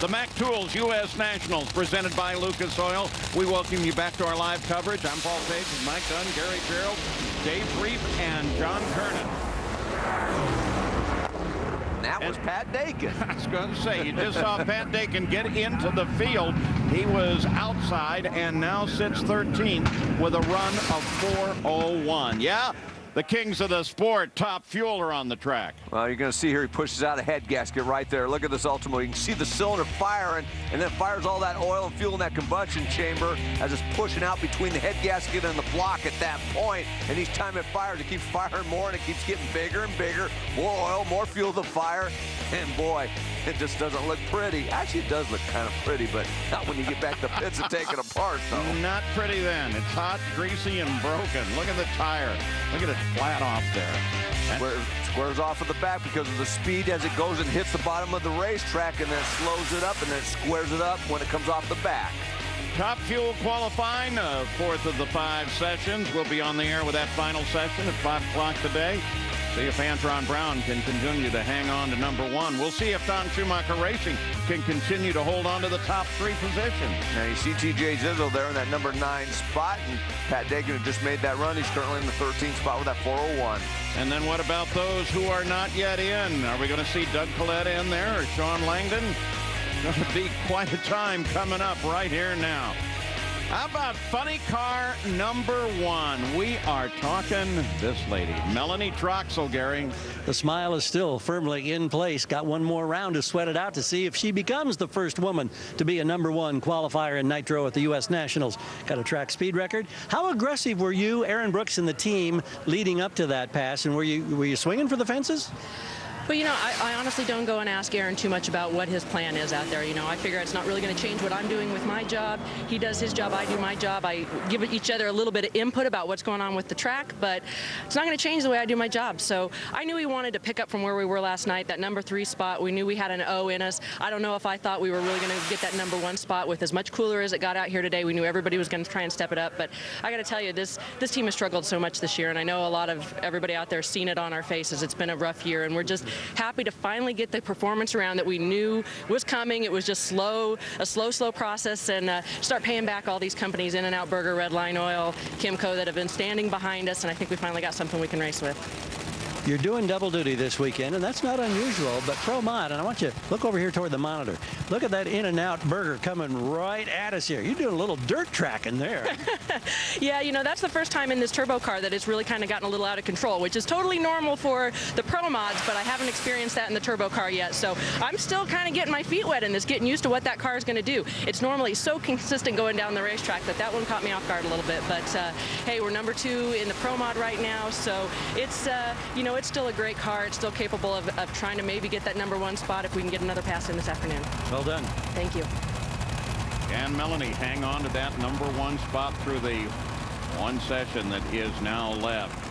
The Mac Tools U.S. Nationals presented by Lucas Oil. We welcome you back to our live coverage. I'm Paul Page with Mike Dunn, Gary Gerald, Dave Reef, and John Kernan. That was Pat Dakin. I was going to say, you just saw Pat Dakin get into the field. He was outside and now sits 13th with a run of 4:01. Yeah, the kings of the sport, Top Fuel, are on the track. Well, you're going to see here he pushes out a head gasket right there. Look at this ultimate. You can see the cylinder firing, and then fires all that oil and fuel in that combustion chamber as it's pushing out between the head gasket and the block at that point. And each time it fires, it keeps firing more, and it keeps getting bigger and bigger. More oil, more fuel to fire. And boy, it just doesn't look pretty. Actually, it does look kind of pretty, but not when you get back to pits and take it apart, though. Not pretty then. It's hot, greasy, and broken. Look at the tire. Look at it flat off there. Squares off of the back because of the speed as it goes and hits the bottom of the racetrack, and then slows it up and then squares it up when it comes off the back. Top Fuel qualifying, fourth of the 5 sessions. We'll be on the air with that final session at 5 o'clock today. See if Antron Brown can continue to hang on to #1. We'll see if Don Schumacher Racing can continue to hold on to the top 3 positions. Now you see TJ Zissel there in that #9 spot, and Pat Dakin had just made that run. He's currently in the 13th spot with that 4:01. And then what about those who are not yet in? Are we going to see Doug Collette in there or Sean Langdon? Going to be quite a time coming up right here now. How about funny car #1? We are talking this lady, Melanie Troxel, Gary. The smile is still firmly in place. Got one more round to sweat it out to see if she becomes the first woman to be a #1 qualifier in nitro at the U.S. Nationals. Got a track speed record. How aggressive were you, Aaron Brooks, and the team leading up to that pass? And were you swinging for the fences? Well, you know, I honestly don't go and ask Aaron too much about what his plan is out there. You know, I figure it's not really going to change what I'm doing with my job. He does his job, I do my job. I give each other a little bit of input about what's going on with the track, but it's not going to change the way I do my job. So I knew he wanted to pick up from where we were last night, that #3 spot. We knew we had an O in us. I don't know if I thought we were really going to get that #1 spot with as much cooler as it got out here today. We knew everybody was going to try and step it up, but I got to tell you, this team has struggled so much this year, and I know a lot of everybody out there has seen it on our faces. It's been a rough year, and we're just happy to finally get the performance around that we knew was coming. It was just a slow process, and start paying back all these companies, In-N-Out Burger, Red Line Oil, Kimco, that have been standing behind us, and I think we finally got something we can race with. You're doing double duty this weekend, and that's not unusual, but Pro Mod, and I want you to look over here toward the monitor. Look at that In-N-Out Burger coming right at us here. You're doing a little dirt tracking there. Yeah, you know, that's the first time in this turbo car that it's really kind of gotten a little out of control, which is totally normal for the Pro Mods, but I haven't experienced that in the turbo car yet. So I'm still kind of getting my feet wet in this, getting used to what that car is going to do. It's normally so consistent going down the racetrack, but that one caught me off guard a little bit. But hey, we're #2 in the Pro Mod right now, so it's, you know, it's still a great car. It's still capable of trying to maybe get that #1 spot if we can get another pass in this afternoon. Well done. Thank you. And Melanie hang on to that #1 spot through the one session that is now left.